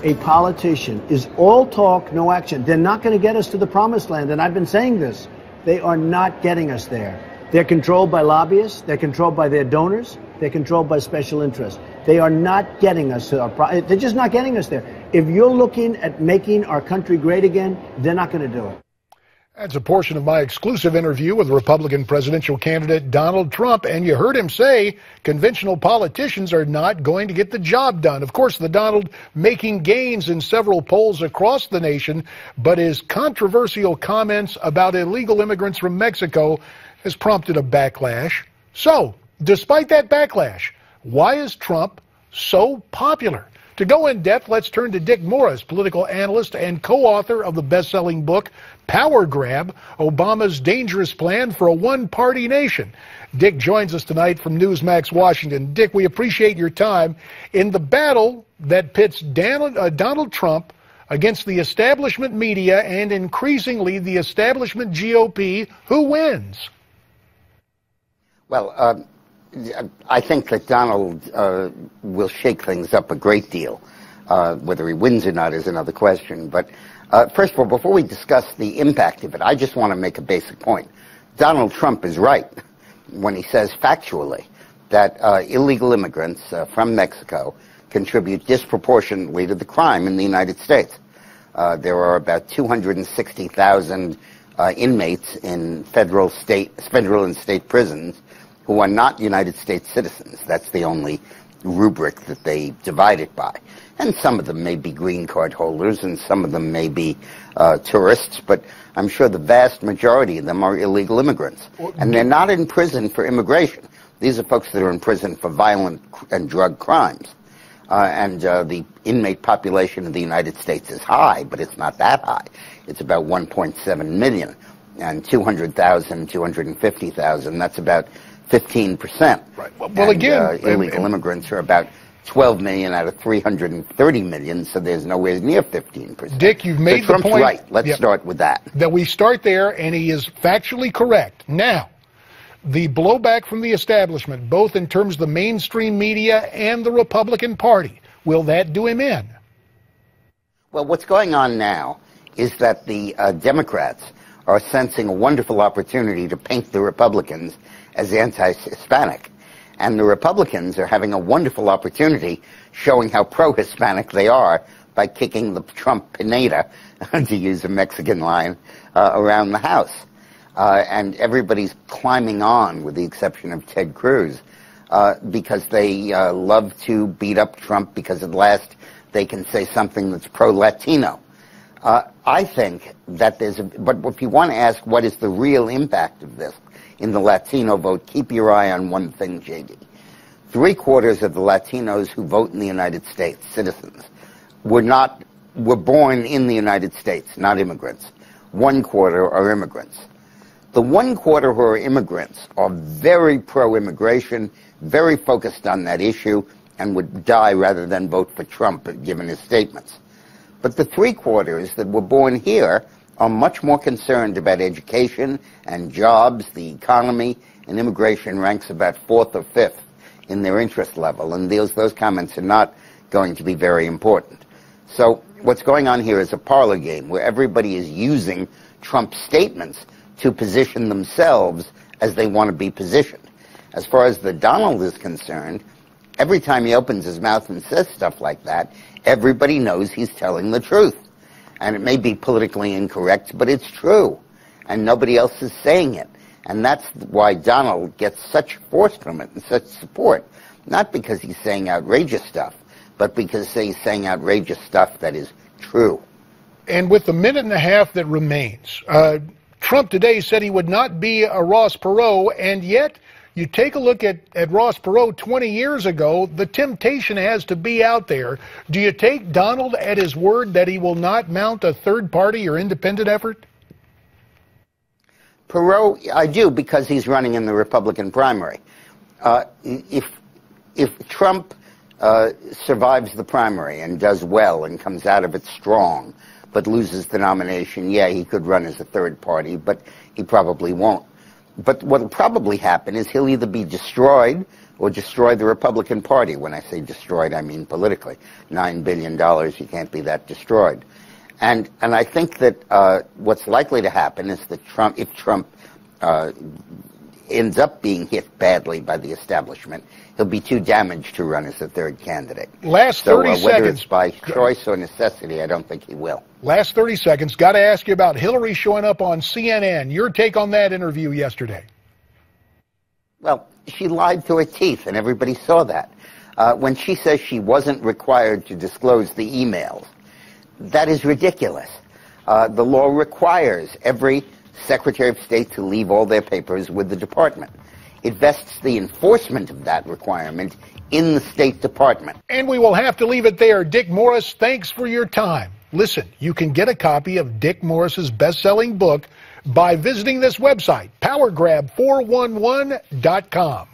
a politician is all talk, no action. They're not going to get us to the promised land, and I've been saying this. They are not getting us there. They're controlled by lobbyists. They're controlled by their donors. They're controlled by special interests. They are not getting us to our they're just not getting us there. If you're looking at making our country great again, they're not going to do it. That's a portion of my exclusive interview with Republican presidential candidate Donald Trump, and you heard him say conventional politicians are not going to get the job done. Of course, the Donald making gains in several polls across the nation, but his controversial comments about illegal immigrants from Mexico has prompted a backlash. So, despite that backlash, why is Trump so popular? To go in depth, let's turn to Dick Morris, political analyst and co-author of the best-selling book, Power Grab, Obama's Dangerous Plan for a One-Party Nation. Dick joins us tonight from Newsmax, Washington. Dick, we appreciate your time. In the battle that pits Donald Trump against the establishment media and increasingly the establishment GOP, who wins? Well, I think that Donald will shake things up a great deal. Whether he wins or not is another question. But first of all, before we discuss the impact of it, I just want to make a basic point. Donald Trump is right when he says factually that illegal immigrants from Mexico contribute disproportionately to the crime in the United States. There are about 260,000 inmates in federal and state prisons who are not United States citizens. That's the only rubric that they divide it by. And some of them may be green card holders, and some of them may be tourists, but I'm sure the vast majority of them are illegal immigrants. And they're not in prison for immigration. These are folks that are in prison for violent and drug crimes. And the inmate population of the United States is high, but it's not that high. It's about 1.7 million, and 200,000, 250,000, that's about 15%. Right. Well, again, illegal immigrants are about 12 million out of 330 million, so there's nowhere near 15%. Dick, you've made so Trump's the point. Right. Let's start with that. That we start there, and he is factually correct. Now, the blowback from the establishment, both in terms of the mainstream media and the Republican Party, will that do him in? Well, what's going on now is that the Democrats are sensing a wonderful opportunity to paint the Republicans as anti-Hispanic. And the Republicans are having a wonderful opportunity showing how pro-Hispanic they are by kicking the Trump pinata, to use a Mexican line, around the House. And everybody's climbing on, with the exception of Ted Cruz, because they love to beat up Trump because at last they can say something that's pro-Latino. I think that but if you want to ask what is the real impact of this in the Latino vote, keep your eye on one thing, JD. 3/4 of the Latinos who vote in the United States, citizens, were born in the United States, not immigrants. 1/4 are immigrants. The 1/4 who are immigrants are very pro-immigration, very focused on that issue, and would die rather than vote for Trump, given his statements. But the 3/4 that were born here are much more concerned about education and jobs, the economy, and immigration ranks about 4th or 5th in their interest level, and those comments are not going to be very important. So what's going on here is a parlor game where everybody is using Trump's statements to position themselves as they want to be positioned. As far as the Donald is concerned, every time he opens his mouth and says stuff like that, everybody knows he's telling the truth. And it may be politically incorrect, but it's true. And nobody else is saying it. And that's why Donald gets such force from it and such support. Not because he's saying outrageous stuff, but because he's saying outrageous stuff that is true. And with the minute and a half that remains, Trump today said he would not be a Ross Perot, and yet you take a look at Ross Perot 20 years ago, the temptation has to be out there. Do you take Donald at his word that he will not mount a third party or independent effort? Perot, I do, because he's running in the Republican primary. If Trump survives the primary and does well and comes out of it strong, but loses the nomination, yeah, he could run as a third party, but he probably won't. But what will probably happen is he'll either be destroyed or destroy the Republican Party. When I say destroyed, I mean politically. $9 billion, you can't be that destroyed. And I think that what's likely to happen is that if Trump ends up being hit badly by the establishment, he'll be too damaged to run as a third candidate. Last 30 seconds. Whether it's by choice or necessity, I don't think he will. Last 30 seconds. Got to ask you about Hillary showing up on CNN. Your take on that interview yesterday? Well, she lied to her teeth, and everybody saw that. When she says she wasn't required to disclose the emails, that is ridiculous. The law requires every Secretary of State to leave all their papers with the department. It vests the enforcement of that requirement in the State Department. And we will have to leave it there. Dick Morris, thanks for your time. Listen, you can get a copy of Dick Morris's best-selling book by visiting this website, powergrab411.com.